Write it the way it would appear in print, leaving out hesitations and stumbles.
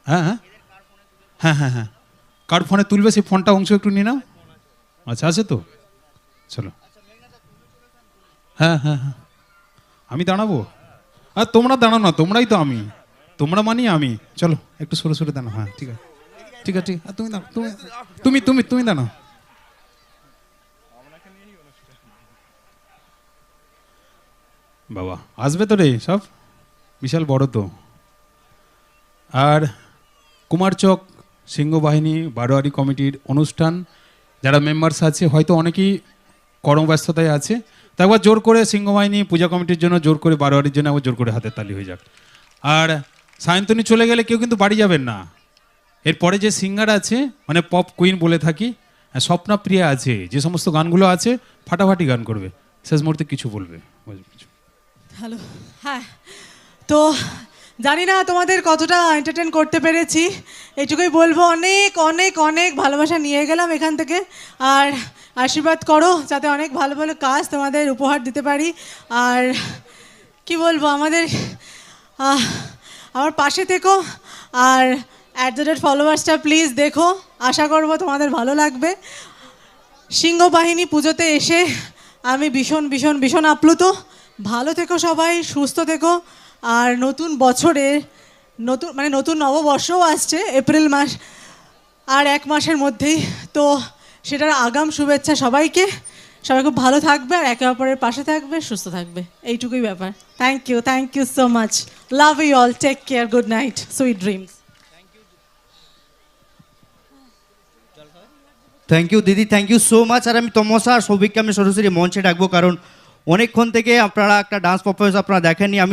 হ্যাঁ হ্যাঁ হ্যাঁ হ্যাঁ হ্যাঁ, কার ফোনে তুলবে সেই ফোনটা অংশ একটু নিয়ে নাও। আচ্ছা, আছে তো, চলো। হ্যাঁ হ্যাঁ হ্যাঁ, আমি দাঁড়াবো। আর তোমরা দাঁড়াও না, তোমরাই তো আমি, তোমরা মানি আমি। চলো একটু সরে সরে দাঁড়াও। হ্যাঁ ঠিক আছে, ঠিক আছে, ঠিক আছে। তুমি দাঁড়াও, তুমি তুমি তুমি দাঁড়াও। বাবা আসবে তো রে সব, বিশাল বড় তো। আর কুমারচক সিংহবাহিনী বারোয়ারি কমিটির অনুষ্ঠান, যারা মেম্বার্স আছে হয়তো অনেকেই কর্মব্যস্ততায় আছে, তো একবার জোর করে সিংহবাহিনী পূজা কমিটির জন্য, জোর করে বারোয়ারির জন্য একবার জোর করে হাতের তালি হয়ে যাক। আর সায়ন্তনী চলে গেলে কেউ কিন্তু বাড়ি যাবেন না। এরপরে যে সিঙ্গার আছে, মানে পপ কুইন বলে থাকি, স্বপ্না প্রিয়া আছে, যে সমস্ত গানগুলো আছে ফাটাফাটি গান করবে, শেষ মুহূর্তে কিছু বলবে। হ্যালো, হ্যাঁ, তো জানি না তোমাদের কতটা এন্টারটেন করতে পেরেছি, এইটুকুই বলবো। অনেক অনেক অনেক ভালোবাসা নিয়ে গেলাম এখান থেকে, আর আশীর্বাদ করো যাতে অনেক ভালো ভালো কাজ তোমাদের উপহার দিতে পারি। আর কি বলবো, আমার পাশে থেকো, আর @ফলোয়ার্সটা প্লিজ দেখো, আশা করবো তোমাদের ভালো লাগবে। সিংহবাহিনী পুজোতে এসে আমি ভীষণ ভীষণ ভীষণ আপ্লুত। ভালো থেকো সবাই, সুস্থ থেকো। আর নতুন বছরে নতুন নববর্ষও আসছে এপ্রিল মাস, আর 1 মাসের মধ্যেই, তো সেটার আগাম শুভেচ্ছা সবাইকে। সবাই খুব ভালো থাকবে, আর একে অপরের পাশে থাকবে, সুস্থ থাকবে, এইটুকুই ব্যাপার। Thank you so much, love you all, take care, good night, sweet dreams. Thank you দিদি, থ্যাংক ইউ সো মাচ। আর আমি তমসা আর সৌভিককে আমি সরাসরি মঞ্চে ডাকবো, কারণ অনেকক্ষণ থেকে আপনারা একটা ডান্স পারফরমেন্স আপনারা দেখেননি। আমি